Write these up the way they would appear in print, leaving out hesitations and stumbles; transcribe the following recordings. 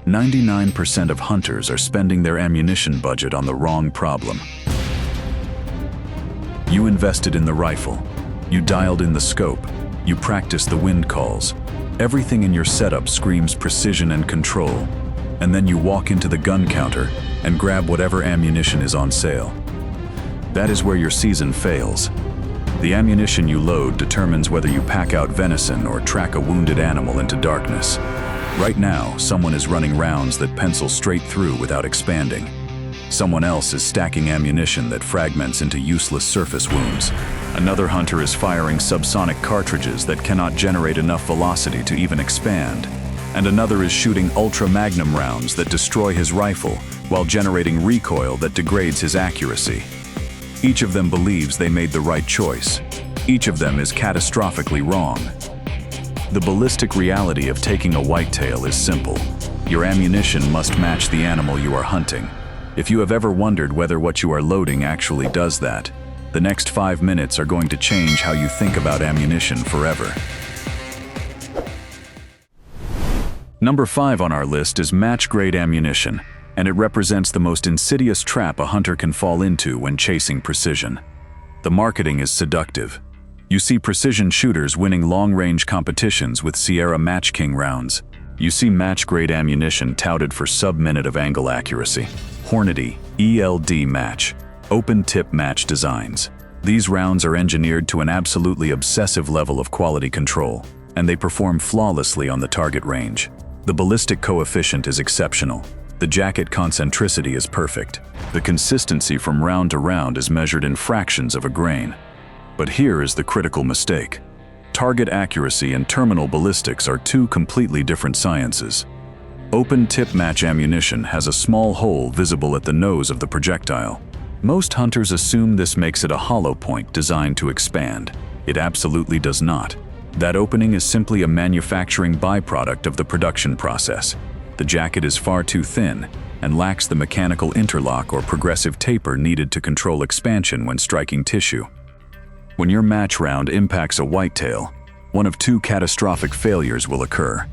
99% of hunters are spending their ammunition budget on the wrong problem. You invested in the rifle. You dialed in the scope. You practiced the wind calls. Everything in your setup screams precision and control. And then you walk into the gun counter and grab whatever ammunition is on sale. That is where your season fails. The ammunition you load determines whether you pack out venison or track a wounded animal into darkness. Right now, someone is running rounds that pencil straight through without expanding. Someone else is stacking ammunition that fragments into useless surface wounds. Another hunter is firing subsonic cartridges that cannot generate enough velocity to even expand. And another is shooting ultra-magnum rounds that destroy his rifle while generating recoil that degrades his accuracy. Each of them believes they made the right choice. Each of them is catastrophically wrong. The ballistic reality of taking a whitetail is simple. Your ammunition must match the animal you are hunting. If you have ever wondered whether what you are loading actually does that, the next 5 minutes are going to change how you think about ammunition forever. Number 5 on our list is match-grade ammunition, and it represents the most insidious trap a hunter can fall into when chasing precision. The marketing is seductive. You see precision shooters winning long-range competitions with Sierra Match King rounds. You see match-grade ammunition touted for sub-minute of angle accuracy. Hornady, ELD match, open-tip match designs. These rounds are engineered to an absolutely obsessive level of quality control, and they perform flawlessly on the target range. The ballistic coefficient is exceptional. The jacket concentricity is perfect. The consistency from round to round is measured in fractions of a grain. But here is the critical mistake. Target accuracy and terminal ballistics are two completely different sciences. Open-tip match ammunition has a small hole visible at the nose of the projectile. Most hunters assume this makes it a hollow point designed to expand. It absolutely does not. That opening is simply a manufacturing byproduct of the production process. The jacket is far too thin and lacks the mechanical interlock or progressive taper needed to control expansion when striking tissue. When your match round impacts a whitetail, one of two catastrophic failures will occur.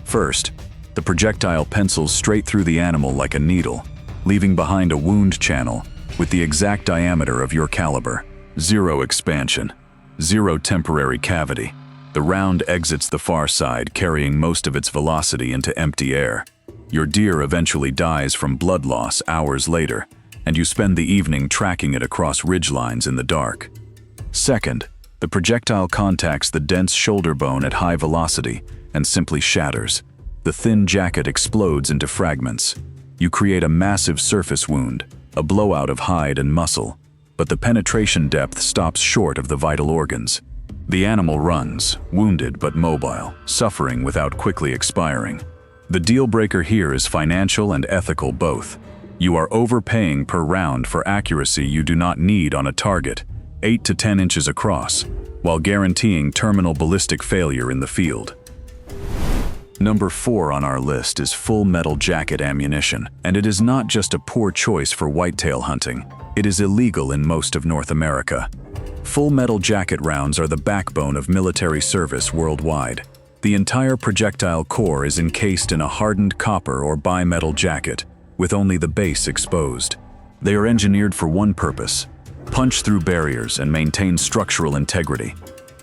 First, the projectile pencils straight through the animal like a needle, leaving behind a wound channel with the exact diameter of your caliber. Zero expansion, zero temporary cavity. The round exits the far side, carrying most of its velocity into empty air. Your deer eventually dies from blood loss hours later, and you spend the evening tracking it across ridgelines in the dark. Second, the projectile contacts the dense shoulder bone at high velocity and simply shatters. The thin jacket explodes into fragments. You create a massive surface wound, a blowout of hide and muscle, but the penetration depth stops short of the vital organs. The animal runs, wounded but mobile, suffering without quickly expiring. The deal breaker here is financial and ethical both. You are overpaying per round for accuracy you do not need on a target 8 to 10 inches across, while guaranteeing terminal ballistic failure in the field. Number 4 on our list is full metal jacket ammunition, and it is not just a poor choice for whitetail hunting. It is illegal in most of North America. Full metal jacket rounds are the backbone of military service worldwide. The entire projectile core is encased in a hardened copper or bimetal jacket, with only the base exposed. They are engineered for one purpose: punch through barriers and maintain structural integrity.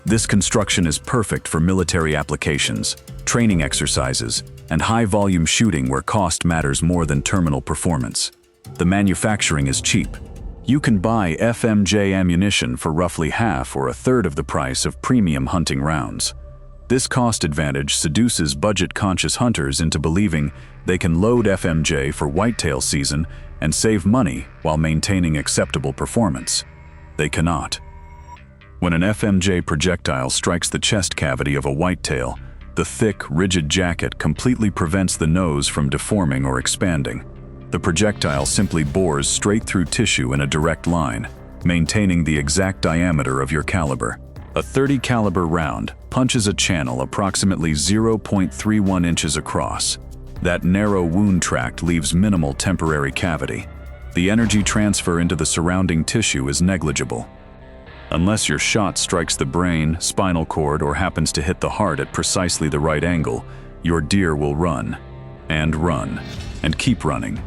This construction is perfect for military applications, training exercises, and high-volume shooting where cost matters more than terminal performance. The manufacturing is cheap. You can buy FMJ ammunition for roughly half or a third of the price of premium hunting rounds. This cost advantage seduces budget-conscious hunters into believing they can load FMJ for whitetail season and save money while maintaining acceptable performance. They cannot. When an FMJ projectile strikes the chest cavity of a whitetail, the thick, rigid jacket completely prevents the nose from deforming or expanding. The projectile simply bores straight through tissue in a direct line, maintaining the exact diameter of your caliber. A .30 caliber round punches a channel approximately 0.31 inches across. That narrow wound tract leaves minimal temporary cavity. The energy transfer into the surrounding tissue is negligible. Unless your shot strikes the brain, spinal cord, or happens to hit the heart at precisely the right angle, your deer will run. and run, and keep running.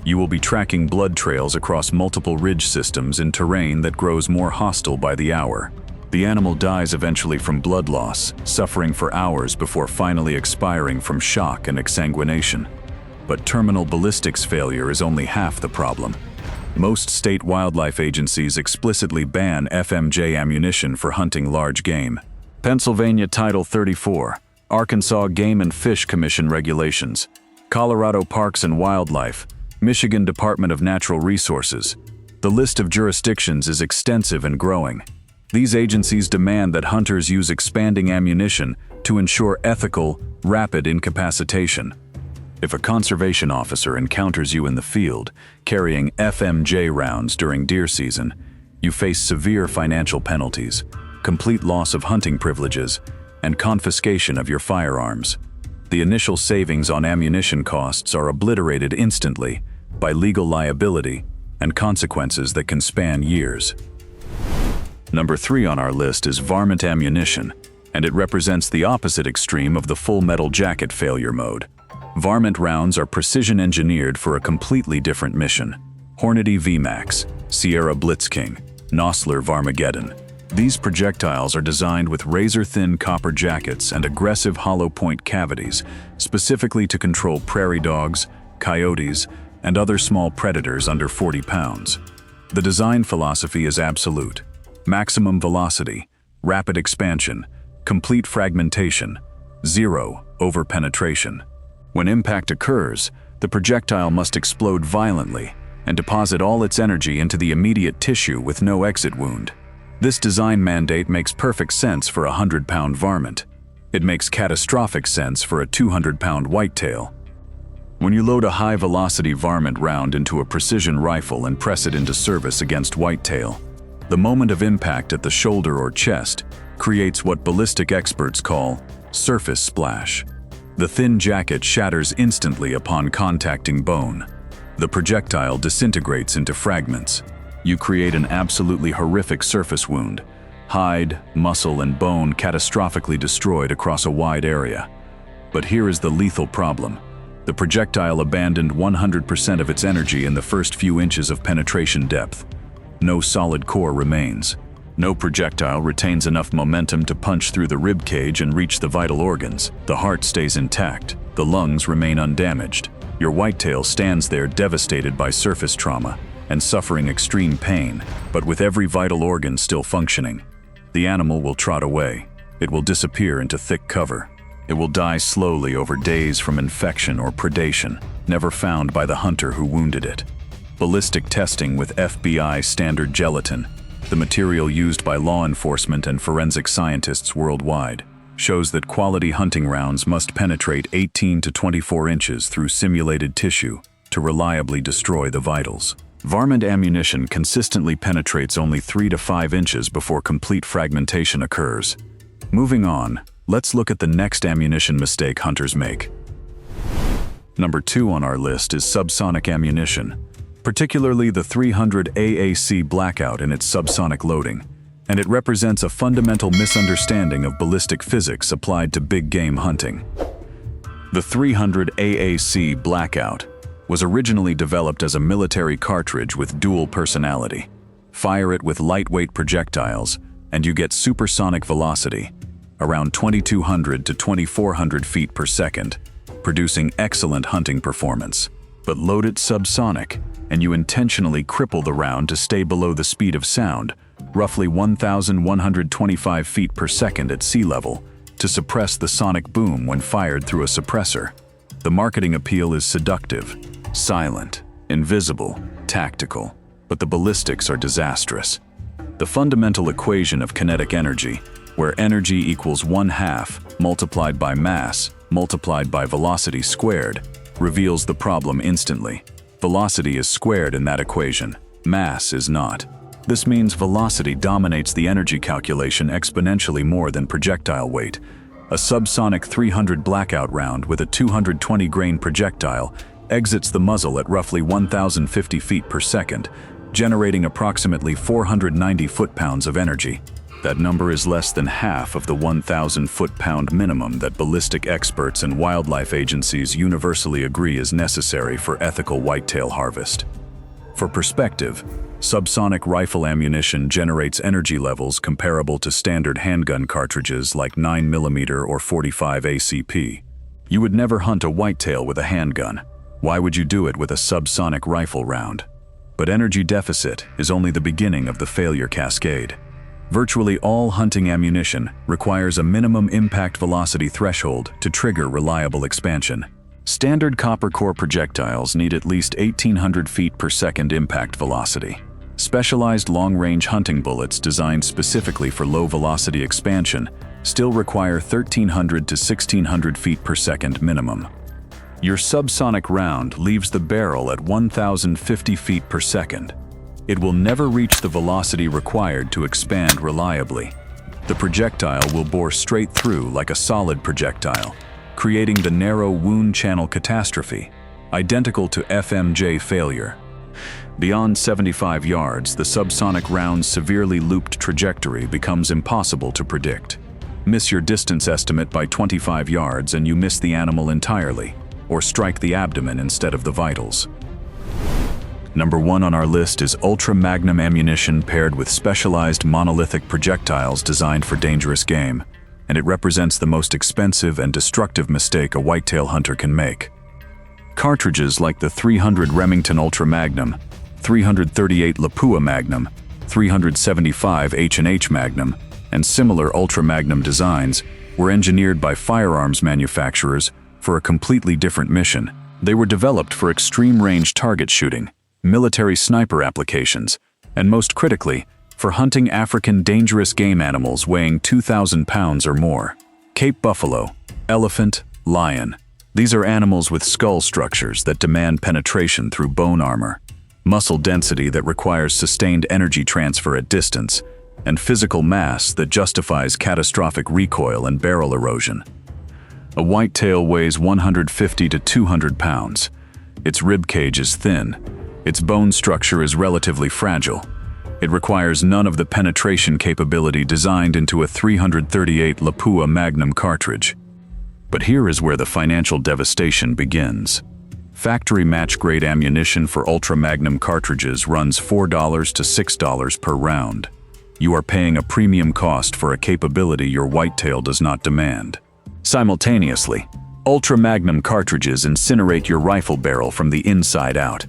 You will be tracking blood trails across multiple ridge systems in terrain that grows more hostile by the hour. The animal dies eventually from blood loss, suffering for hours before finally expiring from shock and exsanguination. But terminal ballistics failure is only half the problem. Most state wildlife agencies explicitly ban FMJ ammunition for hunting large game. Pennsylvania Title 34, Arkansas Game and Fish Commission regulations, Colorado Parks and Wildlife, Michigan Department of Natural Resources. The list of jurisdictions is extensive and growing. These agencies demand that hunters use expanding ammunition to ensure ethical, rapid incapacitation. If a conservation officer encounters you in the field carrying FMJ rounds during deer season, you face severe financial penalties, complete loss of hunting privileges, and confiscation of your firearms. The initial savings on ammunition costs are obliterated instantly by legal liability and consequences that can span years. Number 3 on our list is Varmint ammunition, and it represents the opposite extreme of the full metal jacket failure mode. Varmint rounds are precision-engineered for a completely different mission. Hornady VMAX, Sierra Blitzking, Nosler Varmageddon. These projectiles are designed with razor-thin copper jackets and aggressive hollow point cavities, specifically to control prairie dogs, coyotes, and other small predators under 40 pounds. The design philosophy is absolute: maximum velocity, rapid expansion, complete fragmentation, zero overpenetration. When impact occurs, the projectile must explode violently and deposit all its energy into the immediate tissue with no exit wound. This design mandate makes perfect sense for a 100-pound varmint. It makes catastrophic sense for a 200-pound whitetail. When you load a high-velocity varmint round into a precision rifle and press it into service against whitetail, the moment of impact at the shoulder or chest creates what ballistic experts call surface splash. The thin jacket shatters instantly upon contacting bone. The projectile disintegrates into fragments. You create an absolutely horrific surface wound, hide, muscle, and bone catastrophically destroyed across a wide area. But here is the lethal problem. The projectile abandoned 100% of its energy in the first few inches of penetration depth. No solid core remains. No projectile retains enough momentum to punch through the rib cage and reach the vital organs. The heart stays intact. The lungs remain undamaged. Your whitetail stands there devastated by surface trauma and suffering extreme pain, but with every vital organ still functioning. The animal will trot away. It will disappear into thick cover. It will die slowly over days from infection or predation, never found by the hunter who wounded it. Ballistic testing with FBI standard gelatin, the material used by law enforcement and forensic scientists worldwide, shows that quality hunting rounds must penetrate 18 to 24 inches through simulated tissue to reliably destroy the vitals. Varmint ammunition consistently penetrates only 3 to 5 inches before complete fragmentation occurs. Moving on, let's look at the next ammunition mistake hunters make. Number 2 on our list is subsonic ammunition, particularly the 300 AAC blackout in its subsonic loading, and it represents a fundamental misunderstanding of ballistic physics applied to big game hunting. The 300 AAC blackout was originally developed as a military cartridge with dual personality. Fire it with lightweight projectiles, and you get supersonic velocity, around 2,200 to 2,400 feet per second, producing excellent hunting performance. But load it subsonic, and you intentionally cripple the round to stay below the speed of sound, roughly 1,125 feet per second at sea level, to suppress the sonic boom when fired through a suppressor. The marketing appeal is seductive, silent, invisible, tactical, but the ballistics are disastrous. The fundamental equation of kinetic energy, where energy equals 1/2 multiplied by mass multiplied by velocity squared, reveals the problem instantly. Velocity is squared in that equation. Mass is not. This means velocity dominates the energy calculation exponentially more than projectile weight. A subsonic 300 blackout round with a 220 grain projectile exits the muzzle at roughly 1,050 feet per second, generating approximately 490 foot-pounds of energy. That number is less than half of the 1,000 foot-pound minimum that ballistic experts and wildlife agencies universally agree is necessary for ethical whitetail harvest. For perspective, subsonic rifle ammunition generates energy levels comparable to standard handgun cartridges like 9mm or 45 ACP. You would never hunt a whitetail with a handgun. Why would you do it with a subsonic rifle round? But energy deficit is only the beginning of the failure cascade. Virtually all hunting ammunition requires a minimum impact velocity threshold to trigger reliable expansion. Standard copper core projectiles need at least 1,800 feet per second impact velocity. Specialized long-range hunting bullets designed specifically for low-velocity expansion still require 1,300 to 1,600 feet per second minimum. Your subsonic round leaves the barrel at 1,050 feet per second. It will never reach the velocity required to expand reliably. The projectile will bore straight through like a solid projectile, creating the narrow wound channel catastrophe, identical to FMJ failure. Beyond 75 yards, the subsonic round's severely looped trajectory becomes impossible to predict. Miss your distance estimate by 25 yards and you miss the animal entirely, or strike the abdomen instead of the vitals. Number 1 on our list is ultra-magnum ammunition paired with specialized monolithic projectiles designed for dangerous game, and it represents the most expensive and destructive mistake a whitetail hunter can make. Cartridges like the 300 Remington ultra-magnum, 338 Lapua Magnum, 375 H&H Magnum, and similar ultra-magnum designs were engineered by firearms manufacturers for a completely different mission. They were developed for extreme-range target shooting, military sniper applications, and most critically, for hunting African dangerous game animals weighing 2,000 pounds or more. Cape buffalo, elephant, lion. These are animals with skull structures that demand penetration through bone armor, muscle density that requires sustained energy transfer at distance, and physical mass that justifies catastrophic recoil and barrel erosion. A whitetail weighs 150 to 200 pounds. Its rib cage is thin. Its bone structure is relatively fragile. It requires none of the penetration capability designed into a 338 Lapua Magnum cartridge. But here is where the financial devastation begins. Factory match-grade ammunition for ultra-magnum cartridges runs $4 to $6 per round. You are paying a premium cost for a capability your whitetail does not demand. Simultaneously, ultra-magnum cartridges incinerate your rifle barrel from the inside out.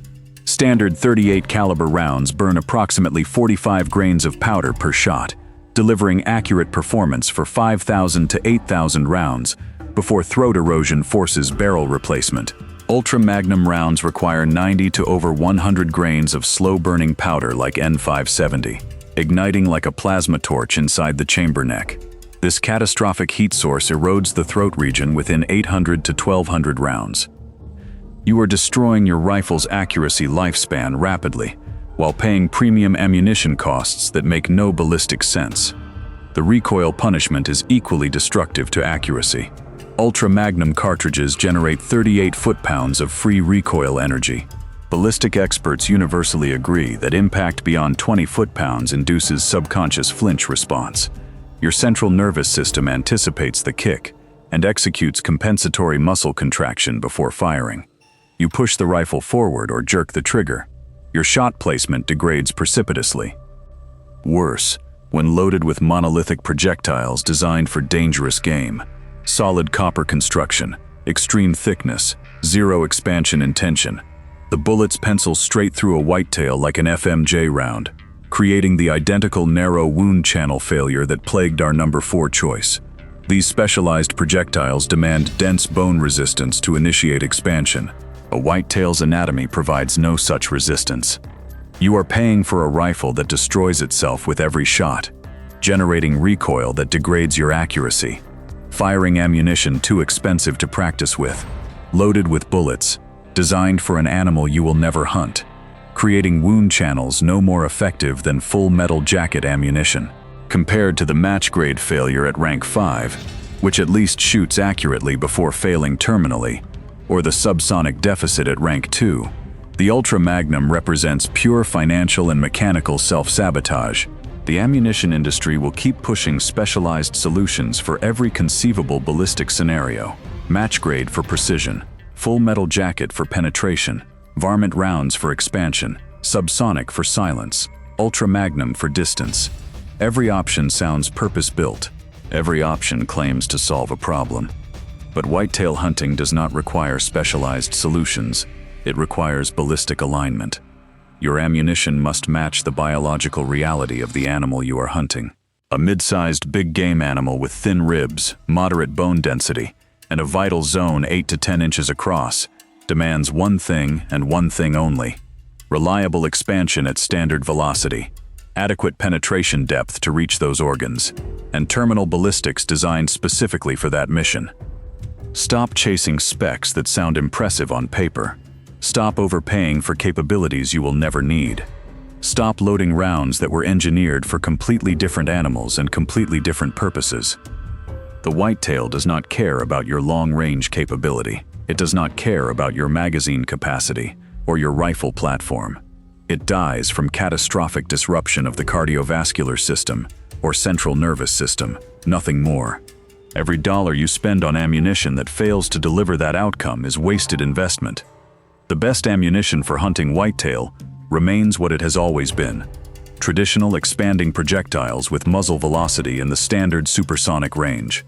Standard .38 caliber rounds burn approximately 45 grains of powder per shot, delivering accurate performance for 5,000 to 8,000 rounds before throat erosion forces barrel replacement. Ultra-magnum rounds require 90 to over 100 grains of slow-burning powder like N570, igniting like a plasma torch inside the chamber neck. This catastrophic heat source erodes the throat region within 800 to 1,200 rounds. You are destroying your rifle's accuracy lifespan rapidly, while paying premium ammunition costs that make no ballistic sense. The recoil punishment is equally destructive to accuracy. Ultra-magnum cartridges generate 38 foot-pounds of free recoil energy. Ballistic experts universally agree that impact beyond 20 foot-pounds induces subconscious flinch response. Your central nervous system anticipates the kick and executes compensatory muscle contraction before firing. You push the rifle forward or jerk the trigger. Your shot placement degrades precipitously. Worse, when loaded with monolithic projectiles designed for dangerous game. Solid copper construction, extreme thickness, zero expansion in tension. The bullets pencil straight through a whitetail like an FMJ round, creating the identical narrow wound channel failure that plagued our number 4 choice. These specialized projectiles demand dense bone resistance to initiate expansion. A whitetail's anatomy provides no such resistance. You are paying for a rifle that destroys itself with every shot, generating recoil that degrades your accuracy, firing ammunition too expensive to practice with, loaded with bullets, designed for an animal you will never hunt, creating wound channels no more effective than full metal jacket ammunition, compared to the match-grade failure at rank 5, which at least shoots accurately before failing terminally, or the subsonic deficit at rank 2. The ultra-magnum represents pure financial and mechanical self-sabotage. The ammunition industry will keep pushing specialized solutions for every conceivable ballistic scenario. Match grade for precision, full metal jacket for penetration, Varmint rounds for expansion, Subsonic for silence, ultra-magnum for distance. Every option sounds purpose-built. Every option claims to solve a problem. But whitetail hunting does not require specialized solutions. It requires ballistic alignment. Your ammunition must match the biological reality of the animal you are hunting. A mid-sized big game animal with thin ribs, moderate bone density, and a vital zone 8 to 10 inches across demands one thing and one thing only: reliable expansion at standard velocity, adequate penetration depth to reach those organs, and terminal ballistics designed specifically for that mission. Stop chasing specs that sound impressive on paper. Stop overpaying for capabilities you will never need. Stop loading rounds that were engineered for completely different animals and completely different purposes. The whitetail does not care about your long-range capability. It does not care about your magazine capacity or your rifle platform. It dies from catastrophic disruption of the cardiovascular system or central nervous system, nothing more. Every dollar you spend on ammunition that fails to deliver that outcome is wasted investment. The best ammunition for hunting whitetail remains what it has always been: traditional expanding projectiles with muzzle velocity in the standard supersonic range.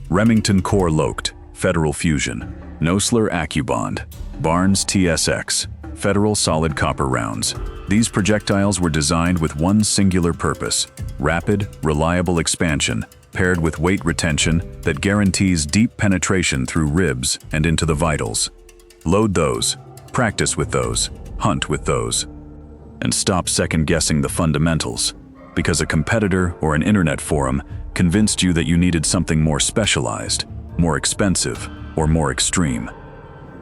Remington Core Loked, Federal Fusion, Nosler AccuBond, Barnes TSX, Federal Solid Copper rounds. These projectiles were designed with one singular purpose: rapid, reliable expansion, paired with weight retention that guarantees deep penetration through ribs and into the vitals. Load those, practice with those, hunt with those. And stop second-guessing the fundamentals, because a competitor or an internet forum convinced you that you needed something more specialized, more expensive, or more extreme.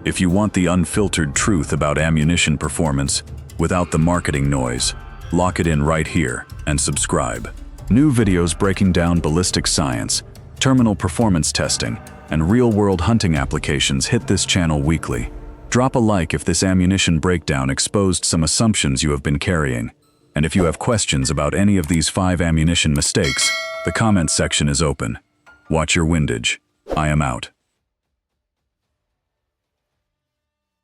If you want the unfiltered truth about ammunition performance without the marketing noise, lock it in right here and subscribe. New videos breaking down ballistic science, terminal performance testing, and real-world hunting applications hit this channel weekly. Drop a like if this ammunition breakdown exposed some assumptions you have been carrying. And if you have questions about any of these 5 ammunition mistakes, the comments section is open. Watch your windage. I am out.